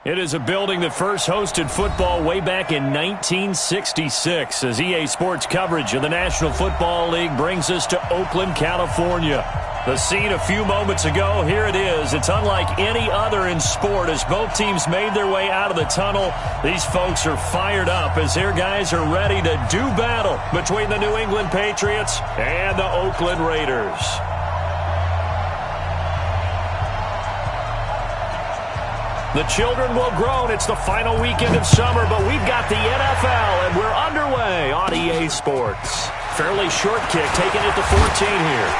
It is a building that first hosted football way back in 1966 as EA Sports coverage of the National Football League brings us to Oakland, California. The scene a few moments ago, here it is. It's unlike any other in sport as both teams made their way out of the tunnel. These folks are fired up as their guys are ready to do battle between the New England Patriots and the Oakland Raiders. The children will groan. It's the final weekend of summer, but we've got the NFL, and we're underway on EA Sports. Fairly short kick, taking it to 14 here.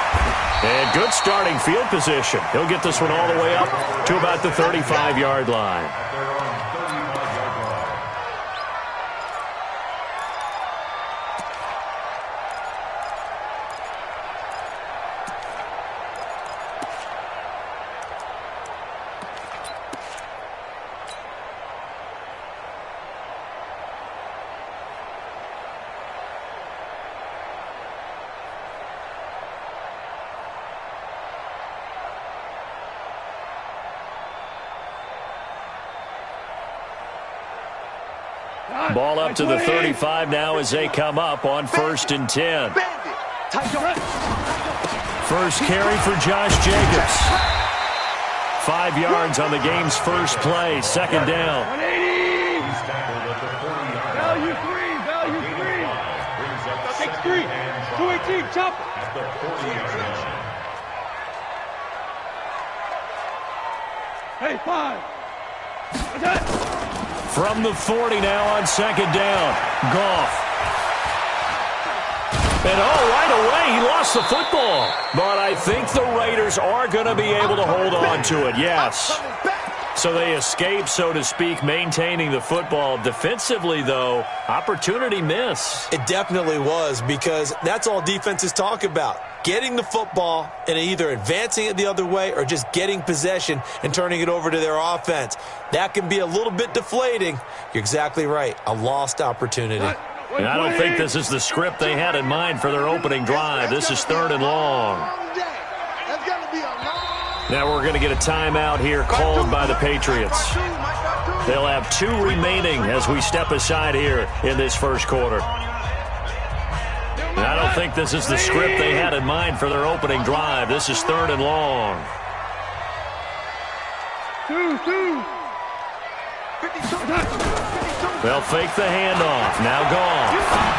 And good starting field position. He'll get this one all the way up to about the 35-yard line. Ball up to the 35 now as they come up on 1st and 10. First carry for Josh Jacobs. 5 yards on the game's first play. Second down. Value three. Take 3. 218, chop. Hey, 5. From the 40 now on second down. Goff. And right away, he lost the football. But I think the Raiders are going to be able to hold on to it, yes. So they escape, so to speak, maintaining the football. Defensively, though, opportunity miss. It definitely was, because that's all defenses talk about. Getting the football and either advancing it the other way or just getting possession and turning it over to their offense. That can be a little bit deflating. You're exactly right. A lost opportunity. And I don't think this is the script they had in mind for their opening drive. This is 3rd and long. Now we're going to get a timeout here called by the Patriots. They'll have 2 remaining as we step aside here in this first quarter. And I don't think this is the script they had in mind for their opening drive. This is 3rd and long. 2. They'll fake the handoff. Now gone.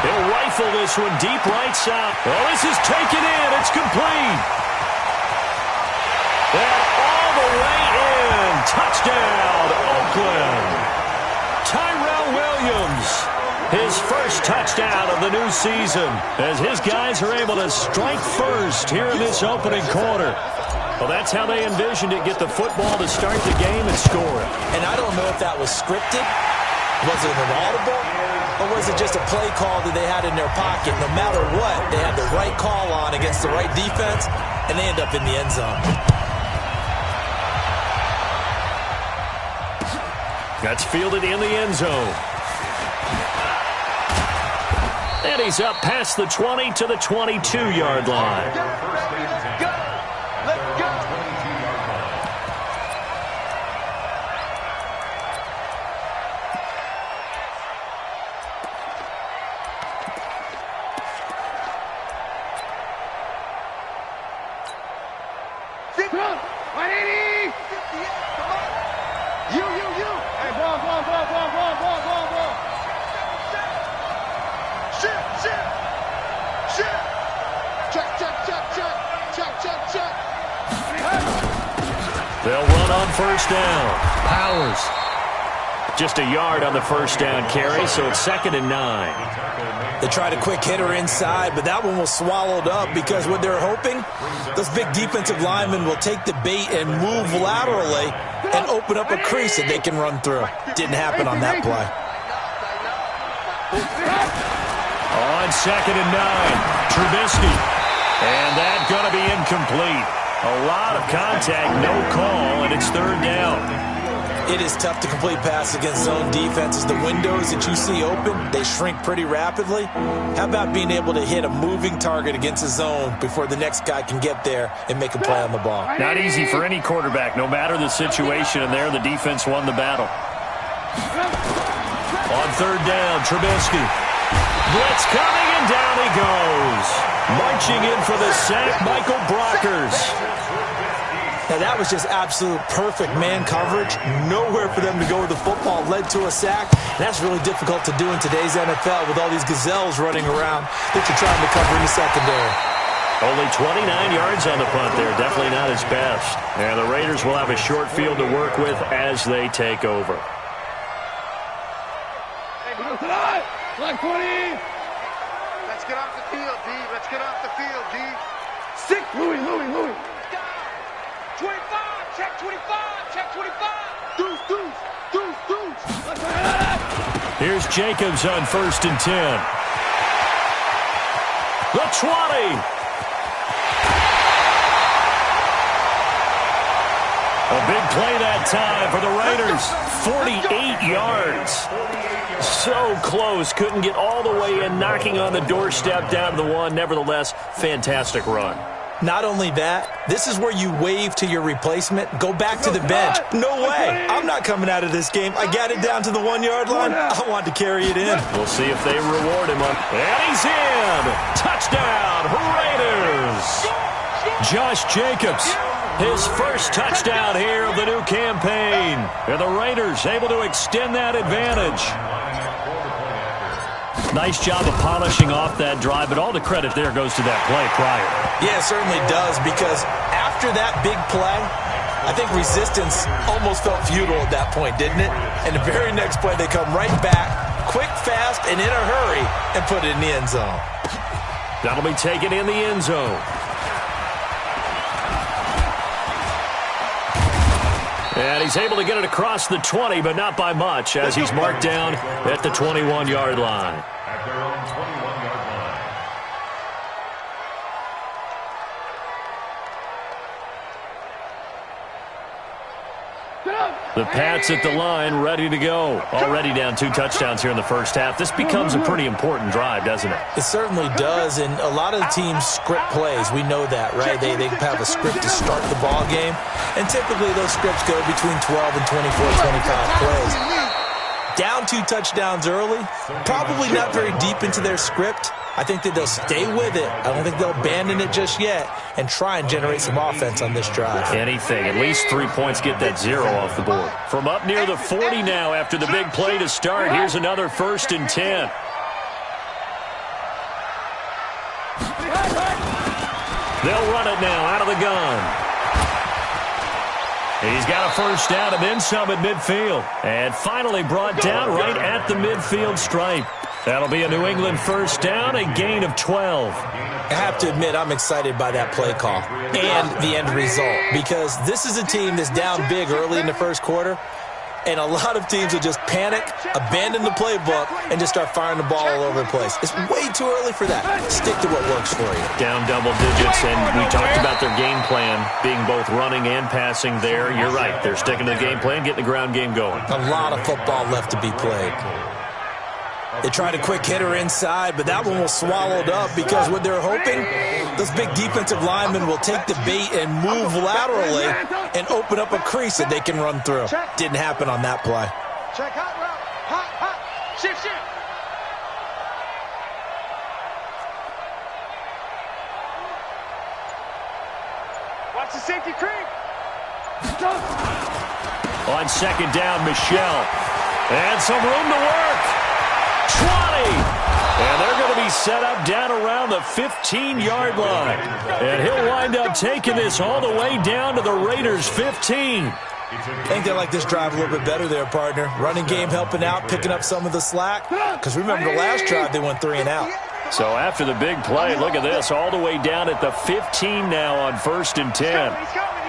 He'll rifle this one deep right side. Well, this is taken in. It's complete. And all the way in. Touchdown, Oakland. Tyrell Williams. His first touchdown of the new season as his guys are able to strike first here in this opening quarter. Well, that's how they envisioned it, get the football to start the game and score it. And I don't know if that was scripted. Was it an audible? Or was it just a play call that they had in their pocket? No matter what, they had the right call on against the right defense, and they end up in the end zone. That's fielded in the end zone. And he's up past the 20 to the 22-yard line. Let's go. They'll run on first down. Powers. Just a yard on the first down carry, so it's 2nd and 9. They tried a quick hitter inside, but that one was swallowed up because what they're hoping, those big defensive linemen will take the bait and move laterally and open up a crease that they can run through. Didn't happen on that play. On 2nd and 9, Trubisky. And that's going to be incomplete. A lot of contact, no call, and it's 3rd down. It is tough to complete passes against zone defenses. The windows that you see open, they shrink pretty rapidly. How about being able to hit a moving target against a zone before the next guy can get there and make a play on the ball? Not easy for any quarterback, no matter the situation, and there the defense won the battle. On third down, Trubisky. Blitz coming, and down he goes. Marching in for the sack, Michael Brockers. Now, that was just absolute perfect man coverage. Nowhere for them to go with the football. Led to a sack. And that's really difficult to do in today's NFL with all these gazelles running around that you're trying to cover in the secondary. Only 29 yards on the punt there. Definitely not his best. And the Raiders will have a short field to work with as they take over. Line 20. Let's get off the field, D. Let's get off the field, D. 6. Louis. 25. Check 25. Check 25. Deuce. Here's Jacobs on 1st and 10. The 20. A big play that time for the Raiders. 48 yards. So close. Couldn't get all the way in, knocking on the doorstep down to the 1. Nevertheless, fantastic run. Not only that, this is where you wave to your replacement, go back to the bench. No way. I'm not coming out of this game. I got it down to the 1-yard line. I want to carry it in. We'll see if they reward him. And he's in. Touchdown, Raiders. Josh Jacobs, his first touchdown here of the new campaign. And the Raiders able to extend that advantage. Nice job of polishing off that drive, but all the credit there goes to that play prior. Yeah, it certainly does, because after that big play, I think resistance almost felt futile at that point, didn't it? And the very next play, they come right back, quick, fast, and in a hurry, and put it in the end zone. That'll be taken in the end zone. And he's able to get it across the 20, but not by much, as he's marked down at the 21-yard line. At their own 21-yard line. The Pats at the line, ready to go. Already down 2 touchdowns here in the first half. This becomes a pretty important drive, doesn't it? It certainly does, and a lot of the teams script plays. We know that, right? They have a script to start the ball game, and typically those scripts go between 12 and 24, 25 plays. Down 2 touchdowns early, probably not very deep into their script. I think that they'll stay with it. I don't think they'll abandon it just yet and try and generate some offense on this drive. Anything. At least 3 points, get that 0 off the board. From up near the 40 now after the big play to start. Here's another 1st and 10. They'll run it now out of the gun. He's got a first down and then some at midfield. And finally brought down right at the midfield stripe. That'll be a New England first down, a gain of 12. I have to admit, I'm excited by that play call and the end result, because this is a team that's down big early in the first quarter, and a lot of teams will just panic, abandon the playbook, and just start firing the ball all over the place. It's way too early for that. Stick to what works for you. Down double digits, and we talked about their game plan being both running and passing there. You're right. They're sticking to the game plan, getting the ground game going. A lot of football left to be played. They tried a quick hitter inside, but that one was swallowed up because what they're hoping, those big defensive linemen will take the bait and move laterally and open up a crease that they can run through. Didn't happen on that play. Check hot route. Hot. Shift. Watch the safety creep. On second down, Michelle. And some room to work. 20. And they're going to be set up down around the 15-yard line. And he'll wind up taking this all the way down to the Raiders' 15. I think they like this drive a little bit better there, partner. Running game helping out, picking up some of the slack. Because remember the last drive, they went 3 and out. So after the big play, look at this, all the way down at the 15 now on 1st and 10. He's coming.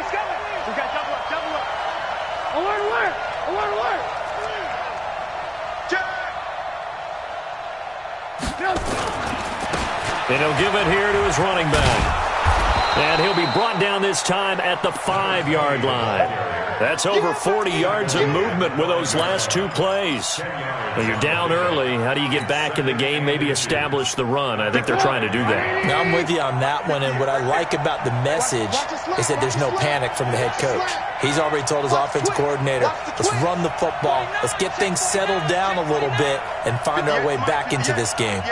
We got double up. Alert. And he'll give it here to his running back. And he'll be brought down this time at the 5-yard line. That's over 40 yards of movement with those last 2 plays. Well, you're down early. How do you get back in the game, maybe establish the run? I think they're trying to do that. Now, I'm with you on that one, and what I like about the message is that there's no panic from the head coach. He's already told his offensive coordinator, let's run the football, let's get things settled down a little bit and find our way back into this game.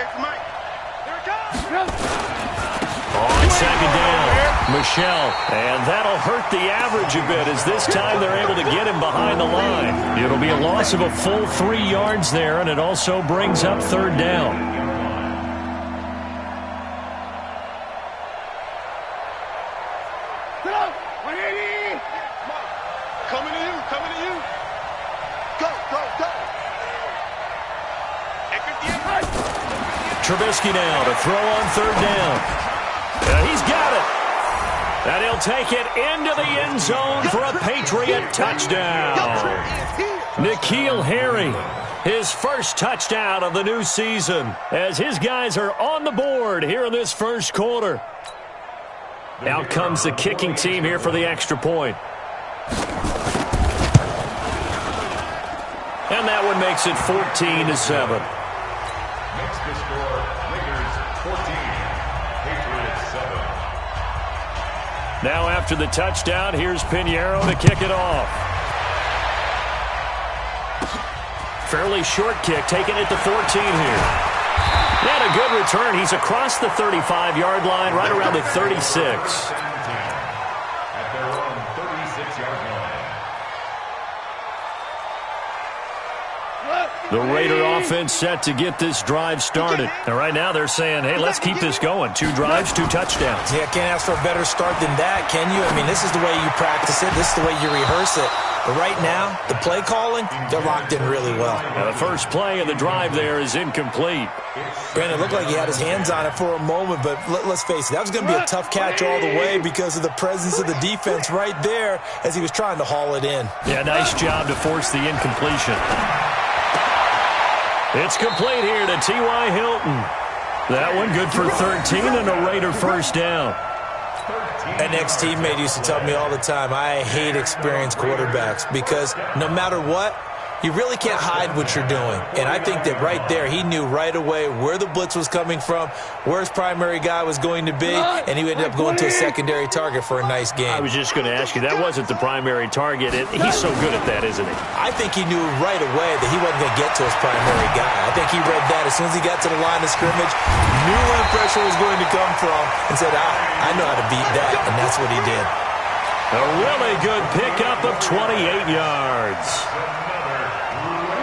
On second down, Michelle. And that'll hurt the average a bit as this time they're able to get him behind the line. It'll be a loss of a full 3 yards there, and it also brings up third down. Coming to you, coming to you. Go, go, go. Trubisky now to throw on third down. He's got it. And he'll take it into the end zone for a Patriot touchdown. N'Keal Harry, his first touchdown of the new season, as his guys are on the board here in this first quarter. Out comes the kicking team here for the extra point. And that one makes it 14-7. Next to score, Lakers 14, Patriots 7. Now after the touchdown, here's Pinheiro to kick it off. Fairly short kick, taking it to 14 here. And a good return. He's across the 35-yard line, right around the 36. At their own 36-yard line. The Raider offense set to get this drive started. And right now they're saying, hey, let's keep this going. 2 drives, 2 touchdowns. Yeah, can't ask for a better start than that, can you? I mean, this is the way you practice it. This is the way you rehearse it. But right now, the play calling, they're locked in really well. Now the first play of the drive there is incomplete. Brandon, it looked like he had his hands on it for a moment, but let's face it, that was going to be a tough catch all the way because of the presence of the defense right there as he was trying to haul it in. Yeah, nice job to force the incompletion. It's complete here to T.Y. Hilton. That one good for 13 and a Raider first down. An ex-teammate used to tell me all the time, I hate experienced quarterbacks because no matter what, you really can't hide what you're doing. And I think that right there, he knew right away where the blitz was coming from, where his primary guy was going to be, and he ended up going to a secondary target for a nice game. I was just going to ask you, that wasn't the primary target. He's so good at that, isn't he? I think he knew right away that he wasn't going to get to his primary guy. I think he read that as soon as he got to the line of scrimmage, knew where the pressure was going to come from, and said, I know how to beat that, and that's what he did. A really good pickup of 28 yards.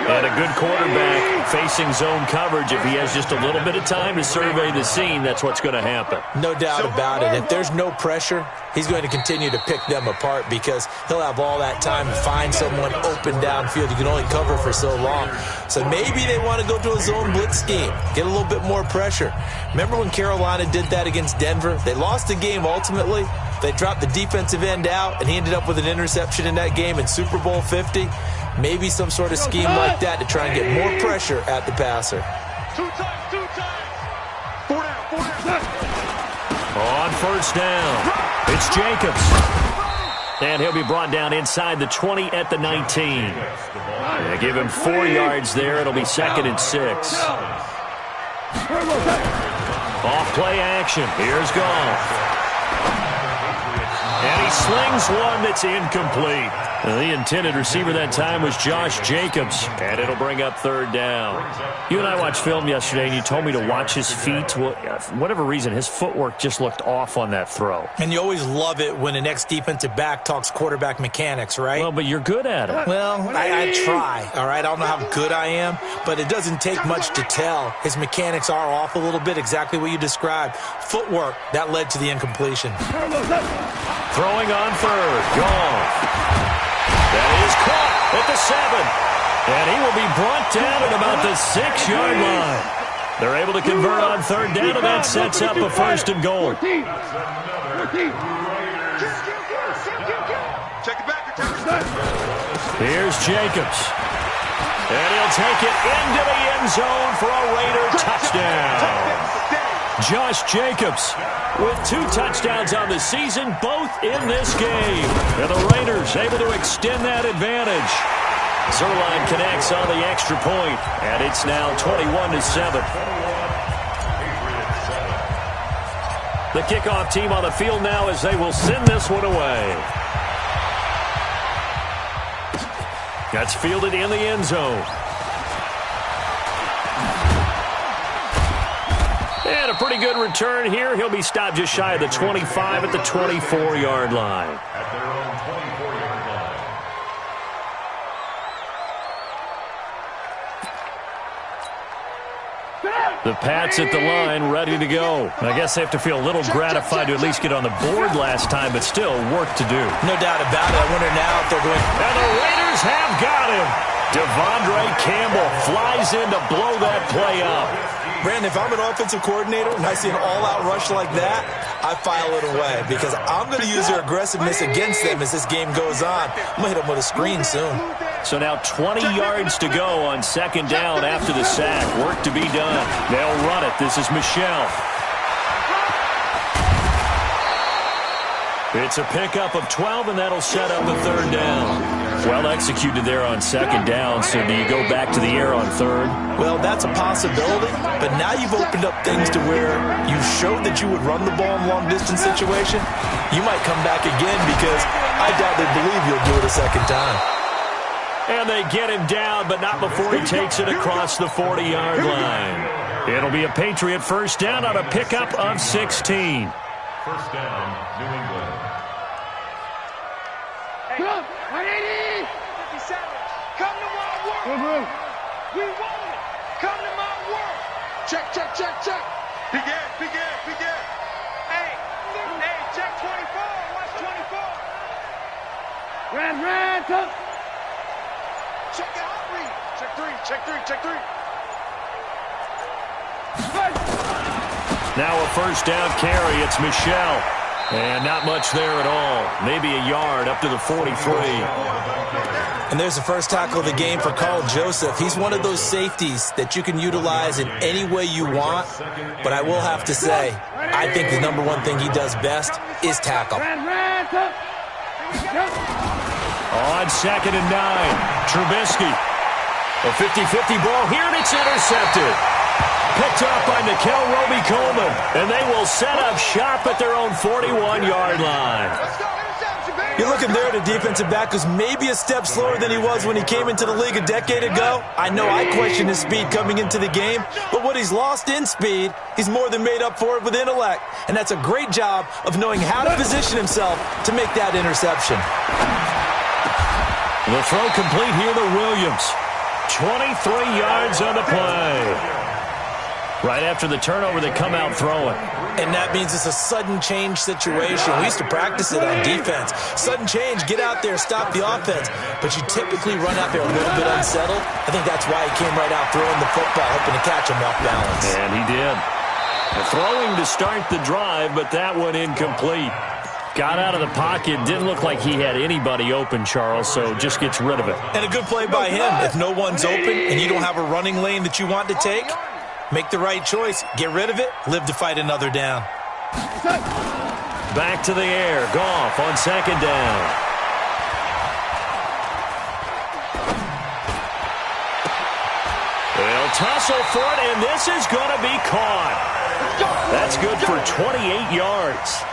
And a good quarterback facing zone coverage. If he has just a little bit of time to survey the scene, that's what's going to happen. No doubt about it. If there's no pressure, he's going to continue to pick them apart because he'll have all that time to find someone open downfield. You can only cover for so long. So maybe they want to go to a zone blitz scheme, get a little bit more pressure. Remember when Carolina did that against Denver? They lost the game ultimately. They dropped the defensive end out, and he ended up with an interception in that game in Super Bowl 50. Maybe some sort of scheme like that to try and get more pressure at the passer. 2 times, 2 times. 4 down, 4 down. On first down, it's Jacobs. And he'll be brought down inside the 20 at the 19. Yeah, give him 4 yards there. It'll be 2nd and 6. Off play action. Here's Goff. And he slings one that's incomplete. The intended receiver that time was Josh Jacobs, and it'll bring up third down. You and I watched film yesterday, and you told me to watch his feet. Well, for whatever reason, his footwork just looked off on that throw. And you always love it when an ex-defensive back talks quarterback mechanics, right? Well, but you're good at it. Well, I try, all right? I don't know how good I am, but it doesn't take much to tell. His mechanics are off a little bit, exactly what you described. Footwork, that led to the incompletion. Throwing on third, Goff. That is caught at the 7. And he will be brought down at about the 6-yard line. They're able to convert on third down, and that sets up a first and goal. Check it back. Here's Jacobs. And he'll take it into the end zone for a Raider touchdown. Josh Jacobs with 2 touchdowns on the season, both in this game. And the Raiders able to extend that advantage. Zerline connects on the extra point, and it's now 21-7. The kickoff team on the field now as they will send this one away. That's fielded in the end zone. And a pretty good return here. He'll be stopped just shy of the 25 at the 24-yard line. At their own 24-yard line. The Pats at the line, ready to go. I guess they have to feel a little gratified to at least get on the board last time, but still work to do. No doubt about it. I wonder now if they're going... And the Raiders have got him. Devondre Campbell flies in to blow that play up. Brandon, if I'm an offensive coordinator and I see an all-out rush like that, I file it away because I'm going to use their aggressiveness against them as this game goes on. I'm going to hit them with a screen soon. So now 20 yards to go on second down after the sack. Work to be done. They'll run it. This is Michelle. It's a pickup of 12, and that'll set up a third down. Well executed there on second down, so do you go back to the air on third? Well, that's a possibility, but now you've opened up things to where you showed that you would run the ball in long-distance situation. You might come back again because I doubt they believe you'll do it a second time. And they get him down, but not before he takes it across the 40-yard line. It'll be a Patriot first down on a pickup of 16. First down, New England. Hey, 180! 57. Come to my work. We want it. Come to my work. Check. Begin. Hey, check 24. Watch 24. Red, come. Check the hot read. Check three. Now a first down carry. It's Michelle. And not much there at all. Maybe a yard up to the 43. And there's the first tackle of the game for Carl Joseph. He's one of those safeties that you can utilize in any way you want. But I will have to say, I think the number one thing he does best is tackle. On second and 9, Trubisky. A 50-50 ball here, and it's intercepted. Picked up by Nickel Roby-Coleman, and they will set up shop at their own 41-yard line. You're looking there at a defensive back who's maybe a step slower than he was when he came into the league a decade ago. I know I questioned his speed coming into the game, but what he's lost in speed, he's more than made up for it with intellect. And that's a great job of knowing how to position himself to make that interception. The throw complete here to Williams. 23 yards on the play. Right after the turnover, they come out throwing. And that means it's a sudden change situation. We used to practice it on defense. Sudden change, get out there, stop the offense. But you typically run out there a little bit unsettled. I think that's why he came right out throwing the football, hoping to catch him off balance. And he did. Throwing to start the drive, but that one incomplete. Got out of the pocket, didn't look like he had anybody open, Charles, so just gets rid of it. And a good play by him. If no one's open and you don't have a running lane that you want to take, make the right choice. Get rid of it. Live to fight another down. Back to the air. Goff on second down. They'll tussle for it, and this is going to be caught. That's good for 28 yards.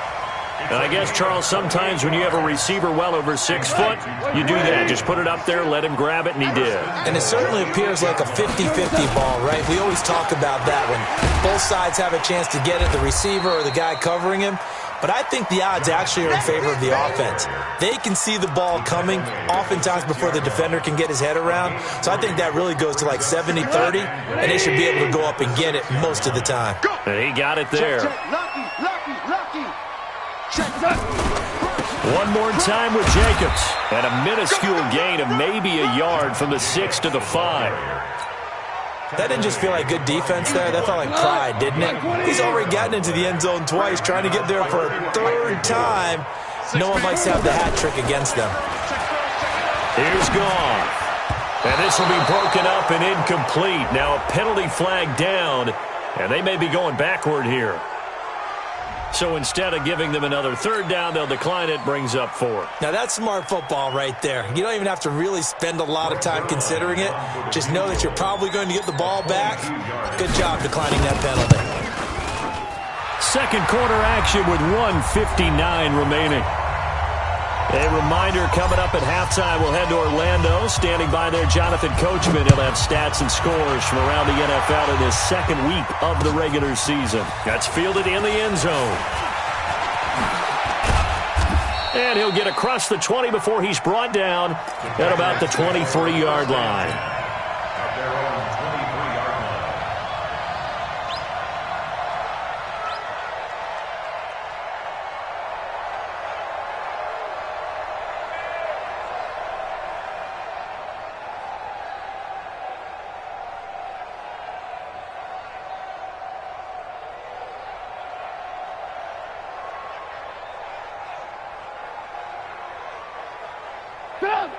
And I guess, Charles, sometimes when you have a receiver well over 6 foot, you do that. Just put it up there, let him grab it, and he did. And it certainly appears like a 50-50 ball, right? We always talk about that when both sides have a chance to get it, the receiver or the guy covering him. But I think the odds actually are in favor of the offense. They can see the ball coming oftentimes before the defender can get his head around. So I think that really goes to like 70-30, and they should be able to go up and get it most of the time. And he got it there. Lucky. One more time with Jacobs. And a minuscule gain of maybe a yard from the 6 to the 5. That didn't just feel like good defense there. That felt like pride, didn't it? He's already gotten into the end zone twice, trying to get there for a third time. No one likes to have the hat trick against them. Here's Goff. And this will be broken up and incomplete. Now a penalty flag down. And they may be going backward here. So instead of giving them another third down, they'll decline it, brings up 4. Now, that's smart football right there. You don't even have to really spend a lot of time considering it. Just know that you're probably going to get the ball back. Good job declining that penalty. Second quarter action with 1:59 remaining. A reminder coming up at halftime, we'll head to Orlando. Standing by there, Jonathan Coachman. He'll have stats and scores from around the NFL in his second week of the regular season. That's fielded in the end zone. And he'll get across the 20 before he's brought down at about the 23-yard line.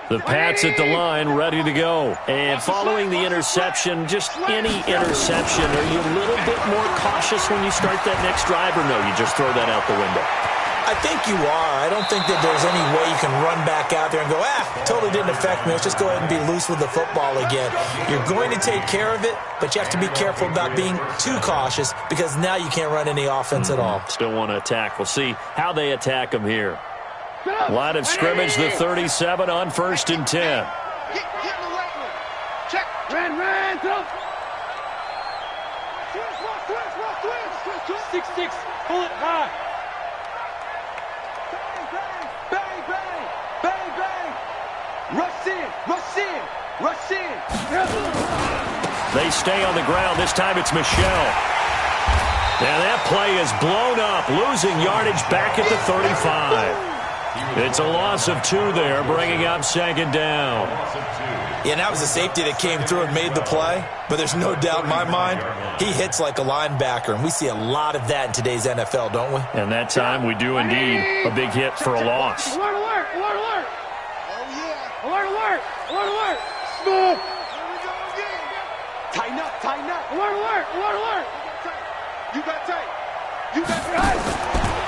The Pats at the line, ready to go. And following the interception, just any interception, are you a little bit more cautious when you start that next drive, or no, you just throw that out the window? I think you are. I don't think that there's any way you can run back out there and go, totally didn't affect me. Let's just go ahead and be loose with the football again. You're going to take care of it, but you have to be careful about being too cautious because now you can't run any offense at all. Still want to attack. We'll see how they attack them here. Line of scrimmage, the 37 on 1st and 10. Get in the right one. Check. Ran, throw. Switch. 6-6. Pull it high. Bang, bang. Rush in. They stay on the ground. This time it's Michelle. Now that play is blown up, losing yardage back at the 35. It's a loss of 2 there, bringing up 2nd down. Yeah, and that was a safety that came through and made the play. But there's no doubt in my mind, he hits like a linebacker. And we see a lot of that in today's NFL, don't we? And that time we do indeed a big hit for a loss. Alert. Oh, yeah. Alert. Smooth. Here we go again. Tighten up. Alert. You got tight.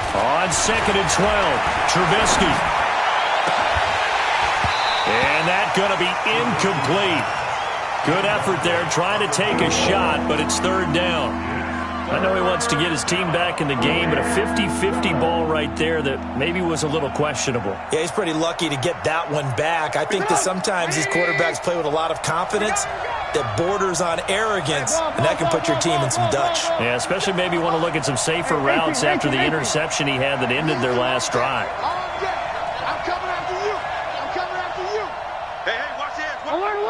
On 2nd and 12, Trubisky. And that's going to be incomplete. Good effort there, trying to take a shot, but it's 3rd down. I know he wants to get his team back in the game, but a 50-50 ball right there that maybe was a little questionable. Yeah, he's pretty lucky to get that one back. I think that sometimes these quarterbacks play with a lot of confidence that borders on arrogance, and that can put your team in some Dutch. Yeah, especially maybe want to look at some safer routes after the interception he had that ended their last drive. I'm coming after you. Hey, watch this. Alert.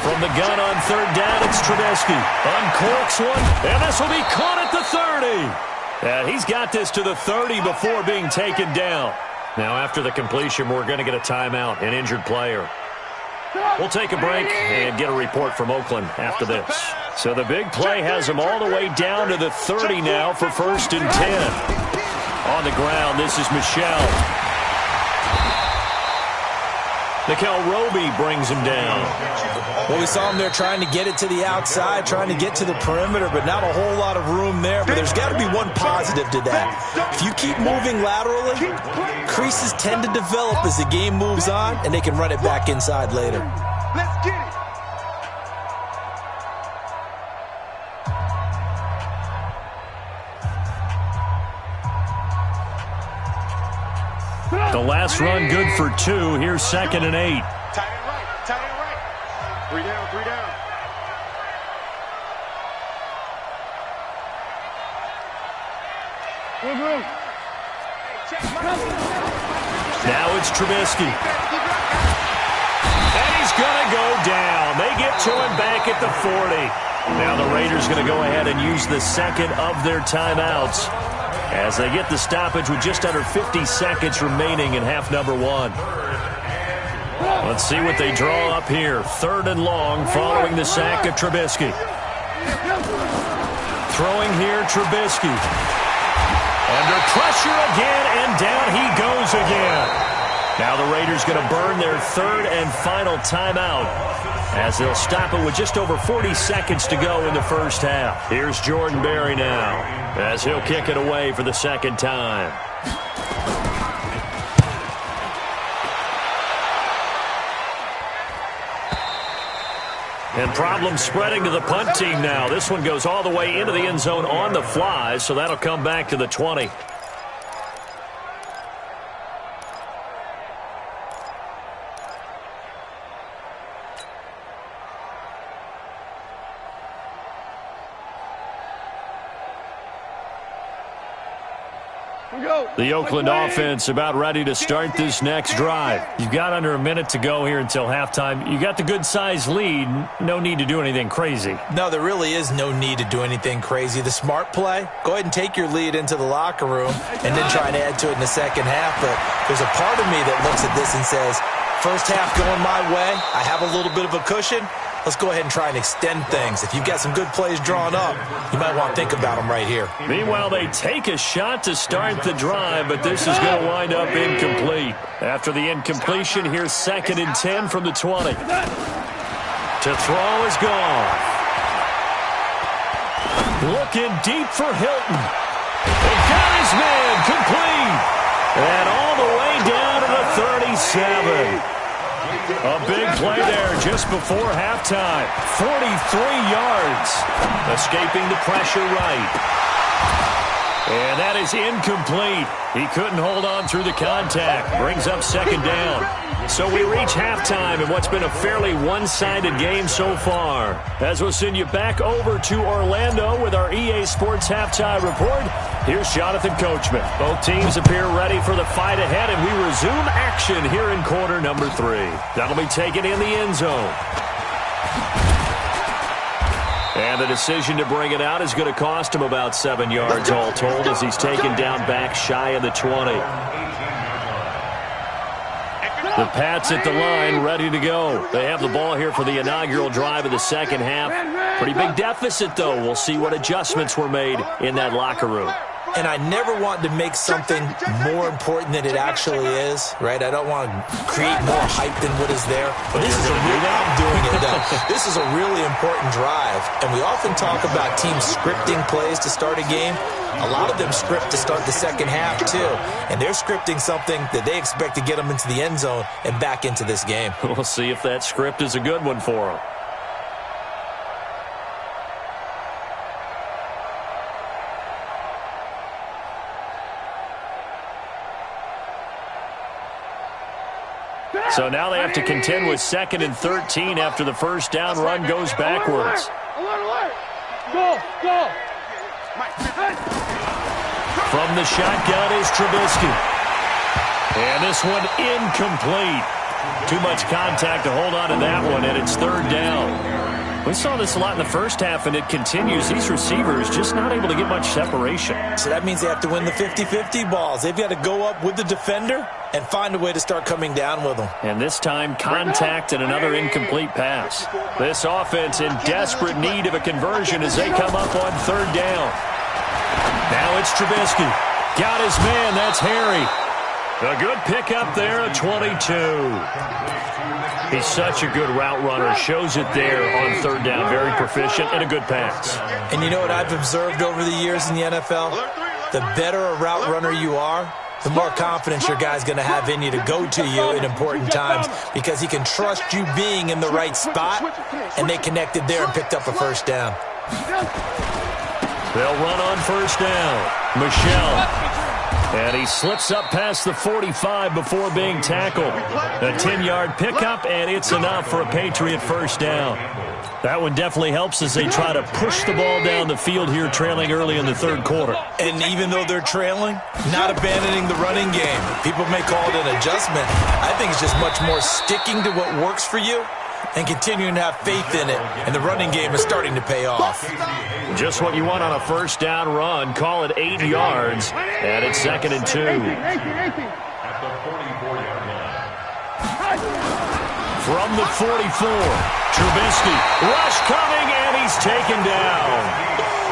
From the gun on 3rd down, it's Trubisky. Uncorks one, and this will be caught at the 30. And he's got this to the 30 before being taken down. Now, after the completion, we're going to get a timeout, an injured player. We'll take a break and get a report from Oakland after this. So the big play has him all the way down to the 30 now for 1st and 10. On the ground, this is Michelle. Nickel Roby brings him down. Well, we saw him there trying to get it to the outside, trying to get to the perimeter, but not a whole lot of room there. But there's got to be one positive to that. If you keep moving laterally, creases tend to develop as the game moves on, and they can run it back inside later. Let's get it. The last run good for 2. Here's 2nd and 8. Tight and right. 3 down. Now it's Trubisky. And he's going to go down. They get to him back at the 40. Now the Raiders going to go ahead and use the 2nd of their timeouts as they get the stoppage with just under 50 seconds remaining in half number 1. Let's see what they draw up here. 3rd and long following the sack of Trubisky. Throwing here, Trubisky. Under pressure again, and down he goes again. Now the Raiders going to burn their third and final timeout as they'll stop it with just over 40 seconds to go in the first half. Here's Jordan Berry now as he'll kick it away for the second time. And problems spreading to the punt team now. This one goes all the way into the end zone on the fly, so that'll come back to the 20. The Oakland offense about ready to start this next drive. You've got under a minute to go here until halftime. You got the good-sized lead. No need to do anything crazy. No, there really is no need to do anything crazy. The smart play, go ahead and take your lead into the locker room and then try and add to it in the second half. But there's a part of me that looks at this and says, first half going my way, I have a little bit of a cushion. Let's go ahead and try and extend things. If you've got some good plays drawn up, you might want to think about them right here. Meanwhile, they take a shot to start the drive, but this is going to wind up incomplete. After the incompletion, here's 2nd and 10 from the 20. To throw is gone. Looking deep for Hilton. They got his man complete. And all the way down to the 37. A big play there just before halftime. 43 yards. Escaping the pressure right. And that is incomplete. He couldn't hold on through the contact. Brings up 2nd down. So we reach halftime in what's been a fairly one-sided game so far. As we'll send you back over to Orlando with our EA Sports Halftime Report, here's Jonathan Coachman. Both teams appear ready for the fight ahead, and we resume action here in quarter number 3. That'll be taken in the end zone. And the decision to bring it out is going to cost him about 7 yards all told as he's taken down back shy of the 20. The Pats at the line, ready to go. They have the ball here for the inaugural drive of the second half. Pretty big deficit, though. We'll see what adjustments were made in that locker room. And I never want to make something more important than it actually is, right? I don't want to create more hype than what is there. But this is I'm doing it, though. This is a really important drive. And we often talk about teams scripting plays to start a game. A lot of them script to start the second half, too. And they're scripting something that they expect to get them into the end zone and back into this game. We'll see if that script is a good one for them. So now they have to contend with 2nd and 13 after the first down run goes backwards. Go, go. From the shotgun is Trubisky. And this one incomplete. Too much contact to hold on to that one, and it's 3rd down. We saw this a lot in the first half, and it continues. These receivers just not able to get much separation. So that means they have to win the 50-50 balls. They've got to go up with the defender and find a way to start coming down with them. And this time, contact and another incomplete pass. This offense in desperate need of a conversion as they come up on 3rd down. Now it's Trubisky. Got his man. That's Harry. A good pickup there at 22. He's such a good route runner. Shows it there on 3rd down. Very proficient and a good pass. And you know what I've observed over the years in the NFL? The better a route runner you are, the more confidence your guy's going to have in you to go to you in important times because he can trust you being in the right spot, and they connected there and picked up a 1st down. They'll run on 1st down. Michel. And he slips up past the 45 before being tackled. A 10-yard pickup, and it's enough for a Patriot 1st down. That one definitely helps as they try to push the ball down the field here, trailing early in the 3rd quarter. And even though they're trailing, not abandoning the running game. People may call it an adjustment. I think it's just much more sticking to what works for you and continuing to have faith in it, and the running game is starting to pay off. Just what you want on a 1st down run. Call it 8 yards, and it's 2nd and 2. At the 44-yard line. From the 44, Trubisky. Rush coming, and he's taken down.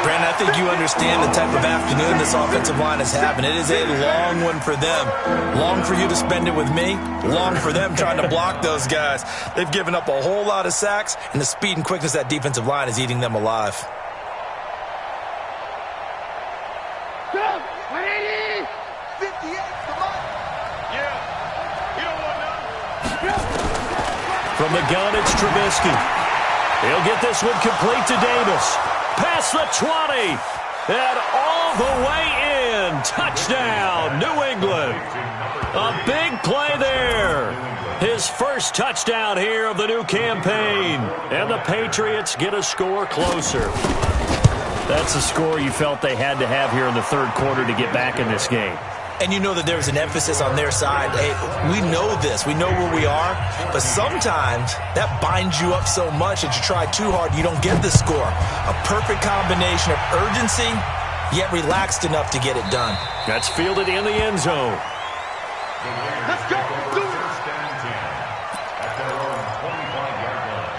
Brandon, I think you understand the type of afternoon this offensive line is having. It is a long one for them. Long for you to spend it with me. Long for them trying to block those guys. They've given up a whole lot of sacks, and the speed and quickness of that defensive line is eating them alive. From the gun, it's Trubisky. He'll get this one complete to Davis. Past the 20. And all the way in. Touchdown, New England. A big play there. His first touchdown here of the new campaign. And the Patriots get a score closer. That's a score you felt they had to have here in the third quarter to get back in this game. And you know that there's an emphasis on their side. Hey, we know this. We know where we are. But sometimes that binds you up so much that you try too hard, you don't get the score. A perfect combination of urgency, yet relaxed enough to get it done. That's fielded in the end zone. Let's go. Do it. First and 10 at their own 25-yard line.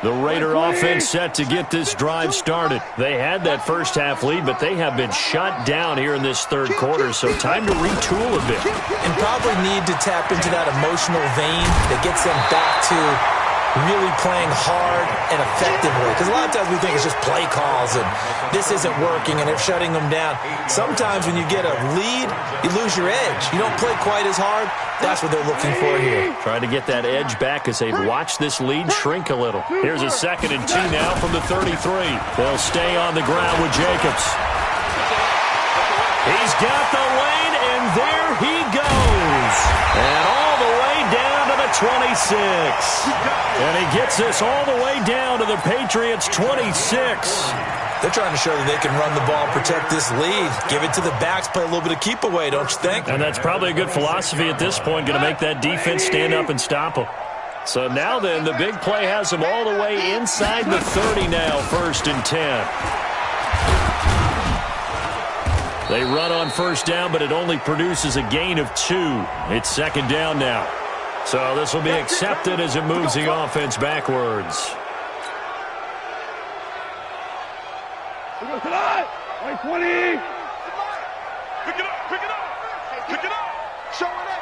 The Raider offense set to get this drive started. They had that first half lead, but they have been shut down here in this third quarter, so time to retool a bit. And probably need to tap into that emotional vein that gets them back to really playing hard and effectively. Because a lot of times we think it's just play calls and this isn't working and they're shutting them down. Sometimes when you get a lead, you lose your edge. You don't play quite as hard. That's what they're looking for here. Trying to get that edge back as they've watched this lead shrink a little. Here's a 2nd and 2 now from the 33. They'll stay on the ground with Jacobs. He's got the lane, and there he goes. And all the way down to the 26. And he gets this all the way down to the Patriots' 26. They're trying to show that they can run the ball, protect this lead, give it to the backs, play a little bit of keep away, don't you think? And that's probably a good philosophy at this point, going to make that defense stand up and stop them. So now then, the big play has them all the way inside the 30 now, 1st and 10. They run on first down, but it only produces a gain of 2. It's 2nd down now. So this will be accepted as it moves the offense backwards. Pick it up, pick it up, pick it up. Show it up.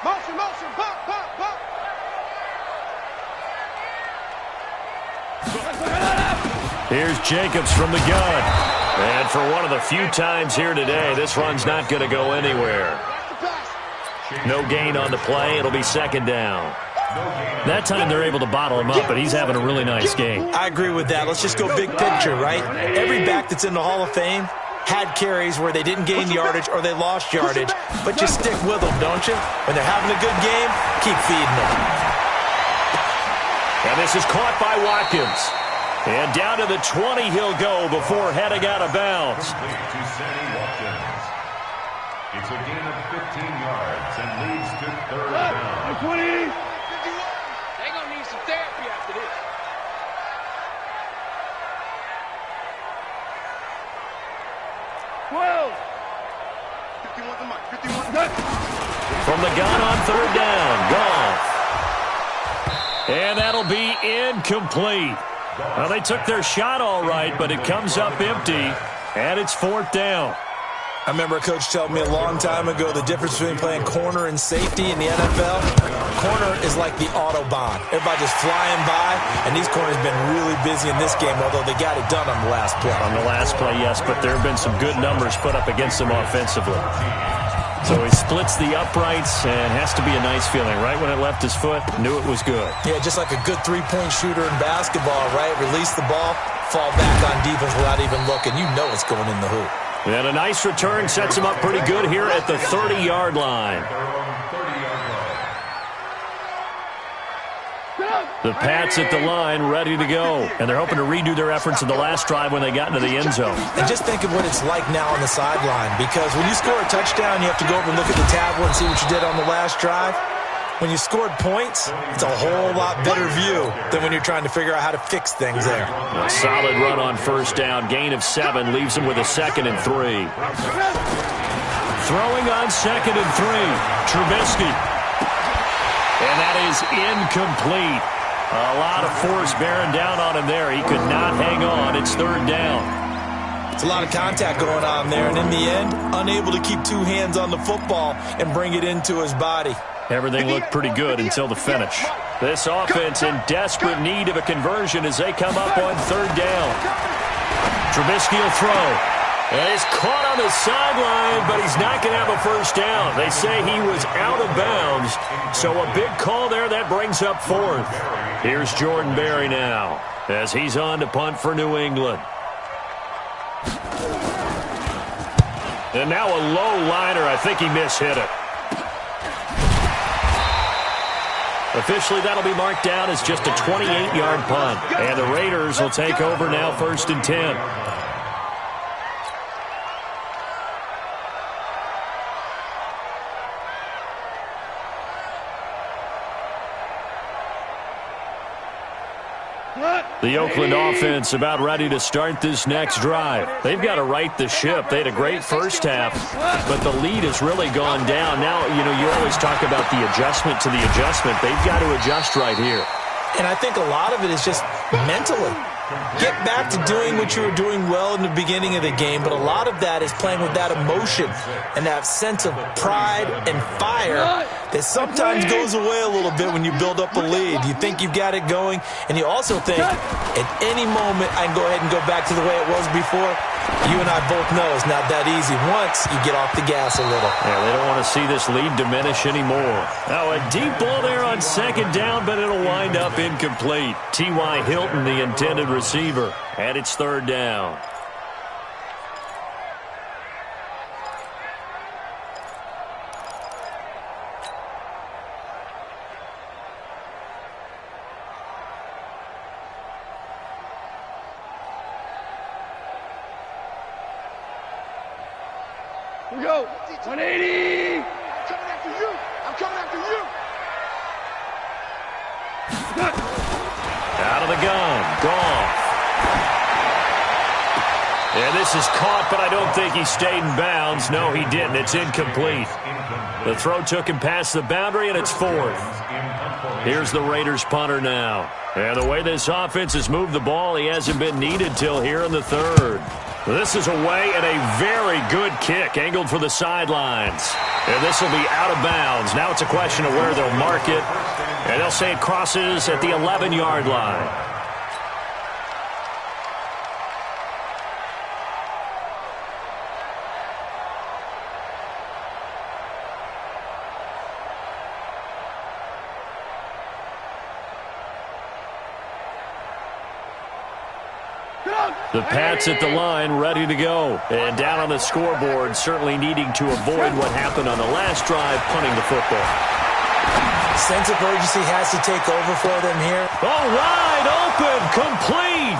Motion, pop. Here's Jacobs from the gun. And for one of the few times here today, this run's not going to go anywhere. No gain on the play. It'll be 2nd down. That time they're able to bottle him up, but he's having a really nice game. I agree with that. Let's just go big picture, right? Every back that's in the Hall of Fame had carries where they didn't gain yardage or they lost yardage, but you stick with them, don't you? When they're having a good game, keep feeding them. And this is caught by Watkins. And down to the 20 he'll go before heading out of bounds. It's a gain of 15 yards and leads to 3rd down. 20. They're going to need some therapy after this. Well. 51's the mic. 51. From the gun on 3rd down. Goff. And that'll be incomplete. Well, they took their shot all right, but it comes up empty, and it's 4th down. I remember a coach telling me a long time ago the difference between playing corner and safety in the NFL. Corner is like the Autobahn. Everybody just flying by, and these corners have been really busy in this game, although they got it done on the last play. On the last play, yes, but there have been some good numbers put up against them offensively. So he splits the uprights, and has to be a nice feeling. Right when it left his foot, knew it was good. Yeah, just like a good three-point shooter in basketball, right? Release the ball, fall back on defense without even looking. You know it's going in the hoop. And a nice return sets him up pretty good here at the 30-yard line. The Pats at the line, ready to go. And they're hoping to redo their efforts in the last drive when they got into the end zone. And just think of what it's like now on the sideline. Because when you score a touchdown, you have to go over and look at the tablet and see what you did on the last drive. when you scored points, it's a whole lot better view than when you're trying to figure out how to fix things there. A solid run on first down. Gain of 7 leaves him with a 2nd and 3. Throwing on 2nd and 3. Trubisky. And that is incomplete. A lot of force bearing down on him there. He could not hang on. It's 3rd down. It's a lot of contact going on there, and in the end, unable to keep 2 hands on the football and bring it into his body. Everything looked pretty good until the finish. This offense in desperate need of a conversion as they come up on 3rd down. Trubisky will throw. And he's caught on the sideline, but he's not going to have a first down. They say he was out of bounds, so a big call there. That brings up 4th. Here's Jordan Berry now as he's on to punt for New England. And now a low liner. I think he mishit it. Officially, that'll be marked down as just a 28-yard punt. And the Raiders will take over now, 1st and 10. The Oakland offense about ready to start this next drive. They've got to right the ship. They had a great first half, but the lead has really gone down. Now, you always talk about the adjustment to the adjustment. They've got to adjust right here. And I think a lot of it is just mentally. Get back to doing what you were doing well in the beginning of the game, but a lot of that is playing with that emotion and that sense of pride and fire that sometimes goes away a little bit when you build up a lead. You think you've got it going, and you also think at any moment I can go ahead and go back to the way it was before. You and I both know it's not that easy once you get off the gas a little. Yeah, they don't want to see this lead diminish anymore. Now a deep ball there on 2nd down, but it'll wind up incomplete. T.Y. Hilton, the intended receiver, and it's 3rd down. Here we go. 180. I'm coming after you. I'm coming after you. Out of the gun. Goff. And this is caught, but I don't think he stayed in bounds. No, he didn't. It's incomplete. The throw took him past the boundary, and it's 4th. Here's the Raiders punter now. And the way this offense has moved the ball, he hasn't been needed till here in the 3rd. This is away and a very good kick, angled for the sidelines. And this will be out of bounds. Now it's a question of where they'll mark it. And they'll say it crosses at the 11-yard line. The Pats at the line, ready to go. And down on the scoreboard, certainly needing to avoid what happened on the last drive, punting the football. Sense of urgency has to take over for them here. Oh, wide open, complete.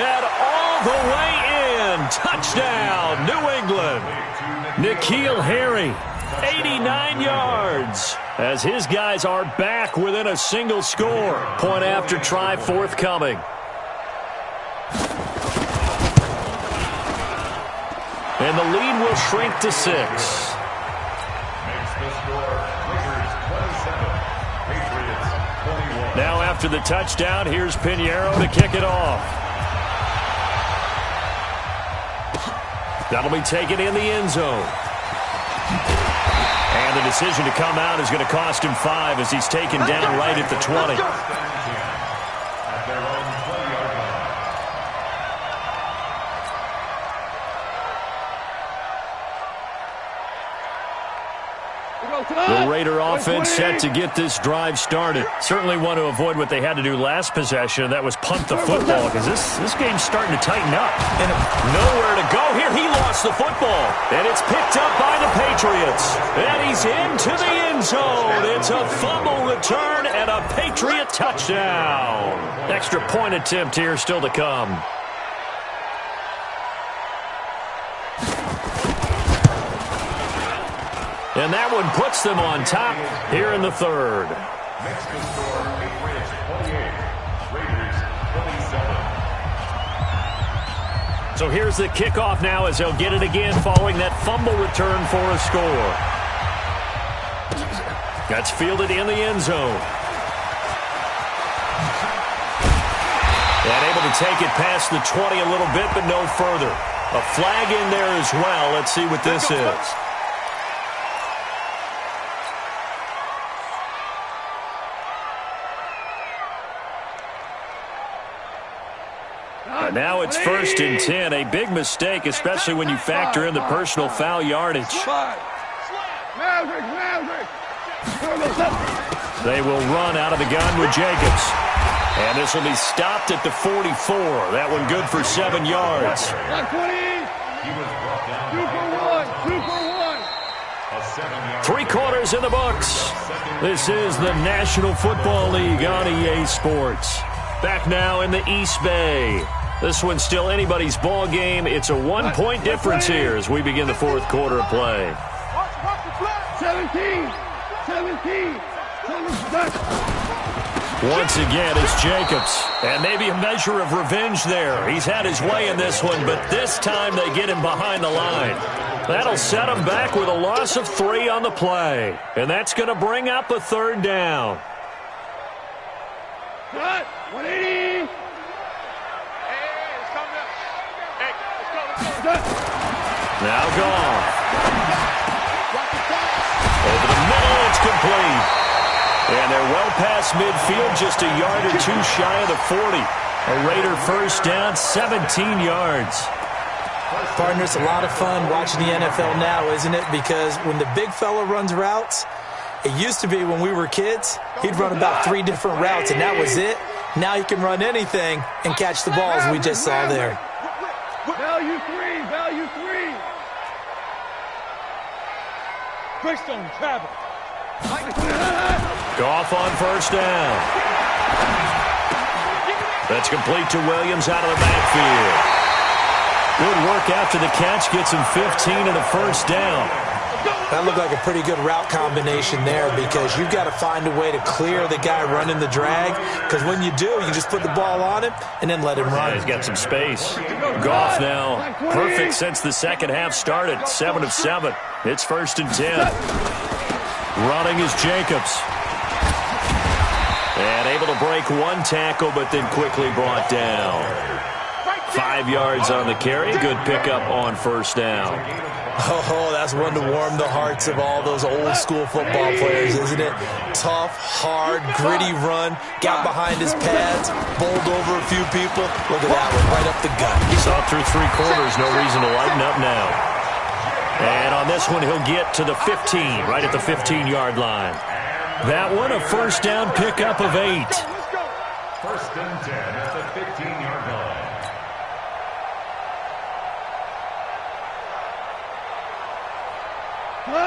And all the way in. Touchdown, New England. N'Keal Harry, 89 yards. As his guys are back within a single score. Point after try forthcoming. And the lead will shrink to 6. Makes the score Raiders 27, Patriots 21. Now after the touchdown, here's Pinheiro to kick it off. That'll be taken in the end zone. And the decision to come out is going to cost him 5 as he's taken down right at the 20. At their own 20-yard line. The Raider offense set to get this drive started. Certainly want to avoid what they had to do last possession. That was punt the football because this game's starting to tighten up. And nowhere to go here. He lost the football. And it's picked up by the Patriots. And he's into the end zone. It's a fumble return and a Patriot touchdown. Extra point attempt here still to come. And that one puts them on top here in the third. Makes the score Patriots 28, Raiders 27. So here's the kickoff now as they'll get it again following that fumble return for a score. That's fielded in the end zone. And able to take it past the 20 a little bit, but no further. A flag in there as well. Let's see what this is. And now it's 1st and 10. A big mistake, especially when you factor in the personal foul yardage. They will run out of the gun with Jacobs. And this will be stopped at the 44. That one good for 7 yards. He was brought down by 3 quarters in the books. This is the National Football League on EA Sports. Back now in the East Bay. This one's still anybody's ball game. It's a 1-point difference here as we begin the 4th quarter of play. 17. Once again, it's Jacobs. And maybe a measure of revenge there. He's had his way in this one, but this time they get him behind the line. That'll set him back with a loss of 3 on the play. And that's going to bring up a 3rd down. 180. Now gone. Over the middle, it's complete. And they're well past midfield, just a yard or 2 shy of the 40. A Raider first down, 17 yards. Partner, it's a lot of fun watching the NFL now, isn't it? Because when the big fella runs routes, it used to be when we were kids, he'd run about 3 different routes, and that was it. Now he can run anything and catch the balls we just saw there. Value 3. Quickstone, travel. Goff on first down. That's complete to Williams out of the backfield. Good work after the catch. Gets him 15 and a first down. That looked like a pretty good route combination there because you've got to find a way to clear the guy running the drag, because when you do, you just put the ball on him and then let him run. Yeah, he's got some space. Goff now perfect since the second half started. 7 of 7. It's 1st and 10. Running is Jacobs. And able to break 1 tackle, but then quickly brought down. 5 yards on the carry. Good pickup on first down. Oh, that's one to warm the hearts of all those old-school football players, isn't it? Tough, hard, gritty run. Got behind his pads, bowled over a few people. Look at that one, right up the gut. Saw through 3 quarters. No reason to lighten up now. And on this one, he'll get to the 15, right at the 15-yard line. That one, a first down pickup of 8. 1st and 10 at the 15-yard line.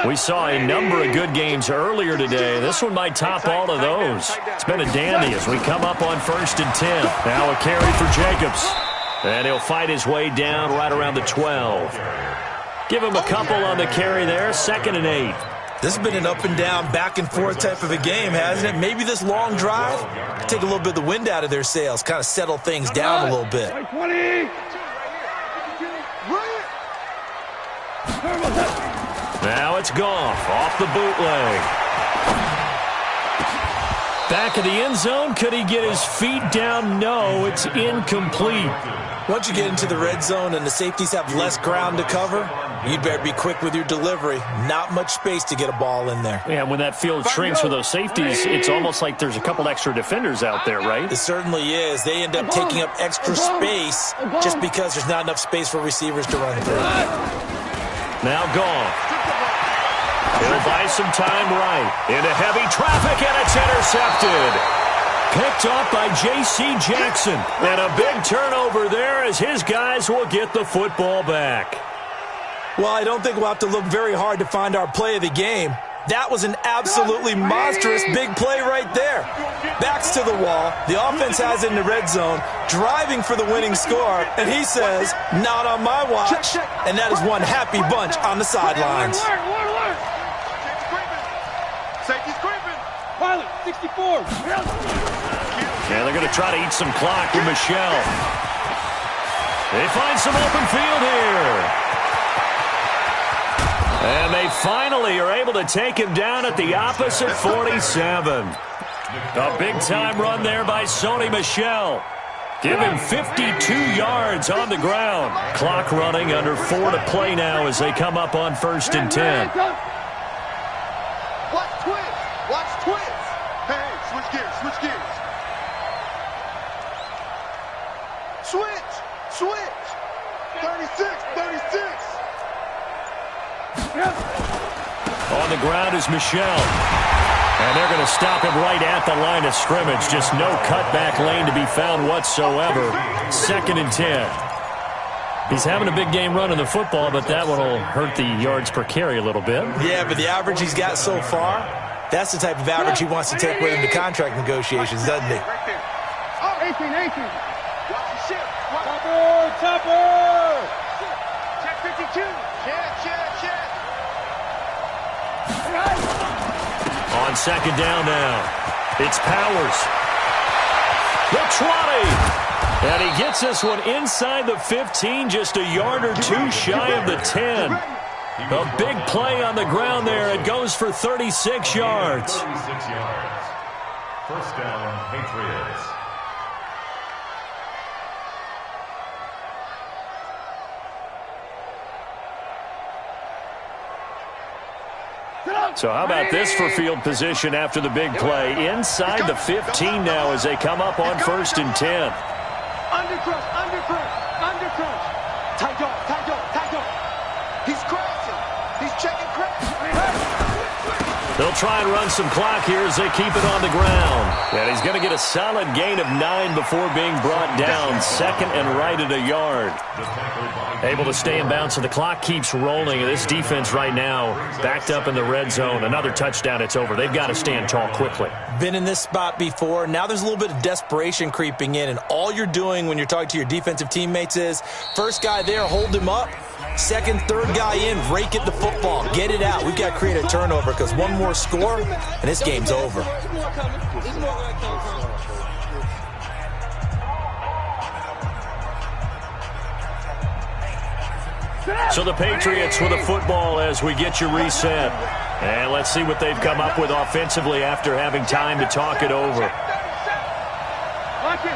We saw a number of good games earlier today. This one might top all of those. It's been a dandy as we come up on 1st and 10. Now a carry for Jacobs. And he'll fight his way down right around the 12. Give him a couple on the carry there. 2nd and 8. This has been an up and down, back and forth type of a game, hasn't it? Maybe this long drive take a little bit of the wind out of their sails, kind of settle things down a little bit. 20. Now it's Goff off the bootleg. Back of the end zone. Could he get his feet down? No, it's incomplete. Once you get into the red zone and the safeties have less ground to cover, you'd better be quick with your delivery. Not much space to get a ball in there. Yeah, when that field shrinks with those safeties, it's almost like there's a couple extra defenders out there, right? It certainly is. They end up taking up extra space just because there's not enough space for receivers to run through. Now Goff. He'll buy some time right. Into heavy traffic, and it's intercepted. Picked off by J.C. Jackson. And a big turnover there as his guys will get the football back. Well, I don't think we'll have to look very hard to find our play of the game. That was an absolutely monstrous big play right there. Backs to the wall. The offense has it in the red zone, driving for the winning score, and he says, not on my watch. And that is one happy bunch on the sidelines. Silent, 64. Yeah, they're going to try to eat some clock with Michelle. They find some open field here. And they finally are able to take him down at the opposite 47. A big-time run there by Sony Michel. Give him 52 yards on the ground. Clock running, under 4 to play now as they come up on 1st and 10. Watch twins. Watch twins. Hey, switch gears. Switch gears. Switch. Switch. 36. 36. On the ground is Michel. And they're going to stop him right at the line of scrimmage. Just no cutback lane to be found whatsoever. 2nd and 10. He's having a big game running the football, but that one will hurt the yards per carry a little bit. Yeah, but the average he's got so far, that's the type of average he wants to take with him to contract negotiations, doesn't he? Right there. Oh, 18. Watch the ship. Topper. Check 52. Check. On 2nd down now, it's Powers. The 20. And he gets this one inside the 15, just a yard or 2 shy of the 10. A big play on the ground there. It goes for 36 yards. 36 yards. First down, Patriots. So how about this for field position after the big play? Inside the 15 now as they come up on 1st and 10. Under crunch. Tight dog. He's crashing. He's checking crash. They'll try and run some clock here as they keep it on the ground. And he's going to get a solid gain of 9 before being brought down. 2nd and right at a yard. Able to stay in bounds, so the clock keeps rolling. And this defense right now backed up in the red zone. Another touchdown, it's over. They've got to stand tall quickly. Been in this spot before. Now there's a little bit of desperation creeping in, and all you're doing when you're talking to your defensive teammates is, first guy there, hold him up. 2nd, 3rd guy in, rake at the football. Get it out. We've got to create a turnover because one more score, and this game's over. So the Patriots with a football as we get you reset. And let's see what they've come up with offensively after having time to talk it over. Lock in.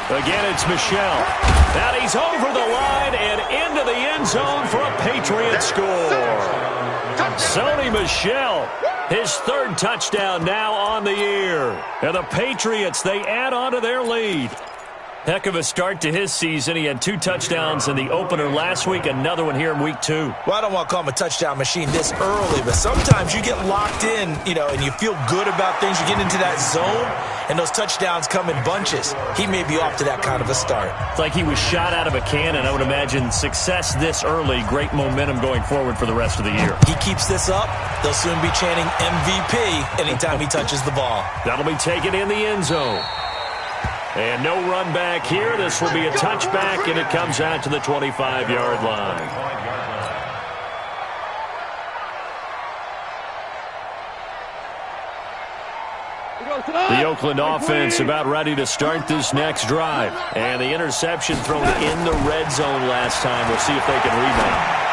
Again, it's Michel. Now he's over the line and into the end zone for a Patriot score. Sony Michel, his 3rd touchdown now on the year. And the Patriots, they add on to their lead. Heck of a start to his season. He had 2 touchdowns in the opener last week, another one here in week 2. Well, I don't want to call him a touchdown machine this early, but sometimes you get locked in, and you feel good about things. You get into that zone, and those touchdowns come in bunches. He may be off to that kind of a start. It's like he was shot out of a cannon. I would imagine success this early, great momentum going forward for the rest of the year. He keeps this up, they'll soon be chanting MVP anytime he touches the ball. That'll be taken in the end zone. And no run back here. This will be a touchback, and it comes out to the 25-yard line. The Oakland offense about ready to start this next drive. And the interception thrown in the red zone last time. We'll see if they can rebound.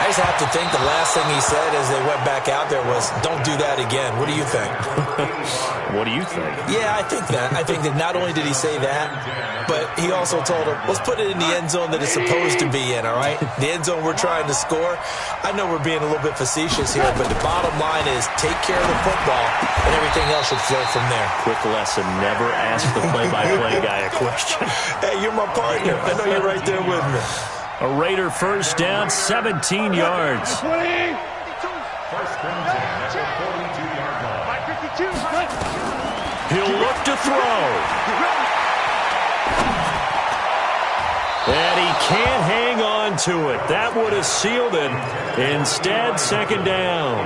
I just have to think the last thing he said as they went back out there was, don't do that again. What do you think? What do you think? Yeah, I think that. I think that not only did he say that, but he also told him, let's put it in the end zone that it's supposed to be in, all right? The end zone we're trying to score. I know we're being a little bit facetious here, but the bottom line is take care of the football, and everything else should flow from there. Quick lesson, never ask the play-by-play guy a question. Hey, you're my partner. I know you're right there with me. A Raider first down, 17 yards. First and 10 at the 42-yard line. He'll look to throw. And he can't hang on to it. That would have sealed it. Instead, 2nd down.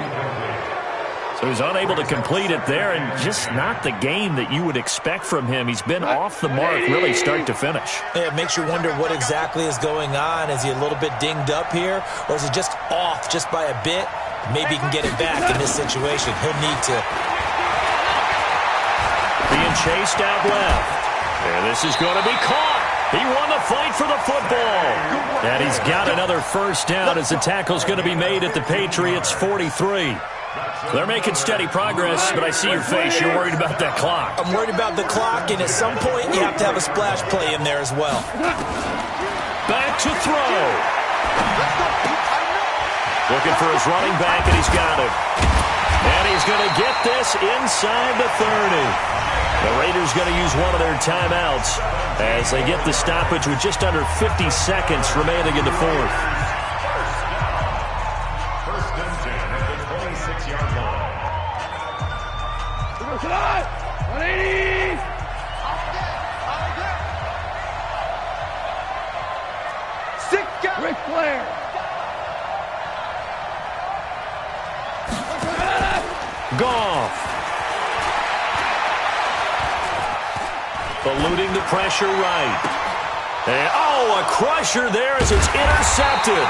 So who's unable to complete it there, and just not the game that you would expect from him. He's been off the mark really start to finish. Yeah, it makes you wonder what exactly is going on. Is he a little bit dinged up here, or is he just off just by a bit? Maybe he can get it back in this situation. He'll need to. Being chased out left. And this is going to be caught. He won the fight for the football. And he's got another first down as the tackle's going to be made at the Patriots' 43. They're making steady progress, but I see your face. You're worried about that clock. I'm worried about the clock, and at some point you have to have a splash play in there as well. Back to throw. Looking for his running back, and he's got it. And he's going to get this inside the 30. The Raiders going to use one of their timeouts as they get the stoppage with just under 50 seconds remaining in the fourth. First and 10 at the 26-yard line. 180. Sick guy. Ric Flair. Goff. Eluding the pressure right. And, a crusher there as it's intercepted.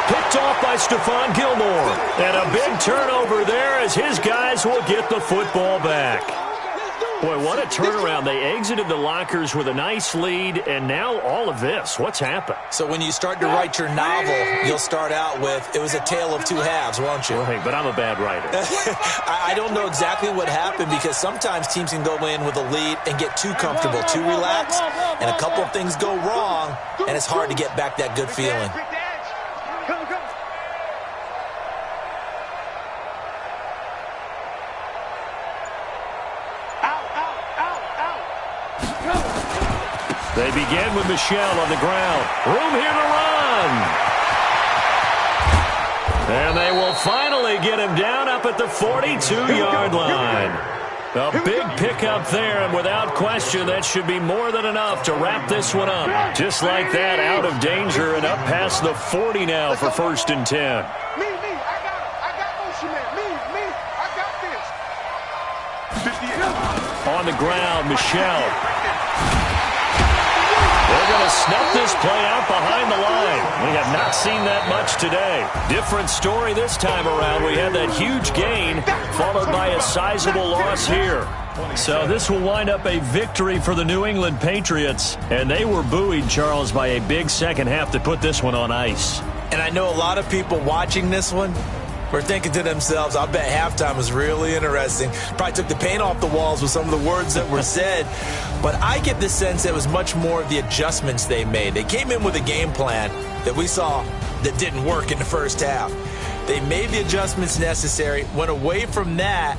Picked off by Stephon Gilmore. And a big turnover there as his guys will get the football back. Boy, what a turnaround. They exited the lockers with a nice lead, and now all of this. What's happened? So when you start to write your novel, you'll start out with, it was a tale of two halves, won't you? Right, but I'm a bad writer. I don't know exactly what happened because sometimes teams can go in with a lead and get too comfortable, too relaxed, and a couple of things go wrong, and it's hard to get back that good feeling. They begin with Michel on the ground. Room here to run. And they will finally get him down up at the 42-yard line. A big pickup there, and without question, that should be more than enough to wrap this one up. Just like that, out of danger and up past the 40 now for first and 10. I got motion man. I got this. On the ground, Michel. They're going to snuff this play out behind the line. We have not seen that much today. Different story this time around. We had that huge gain followed by a sizable loss here. So this will wind up a victory for the New England Patriots. And they were buoyed, Charles, by a big second half to put this one on ice. And I know a lot of people watching this one were thinking to themselves, I bet halftime was really interesting. Probably took the paint off the walls with some of the words that were said. But I get the sense that it was much more of the adjustments they made. They came in with a game plan that we saw that didn't work in the first half. They made the adjustments necessary, went away from that,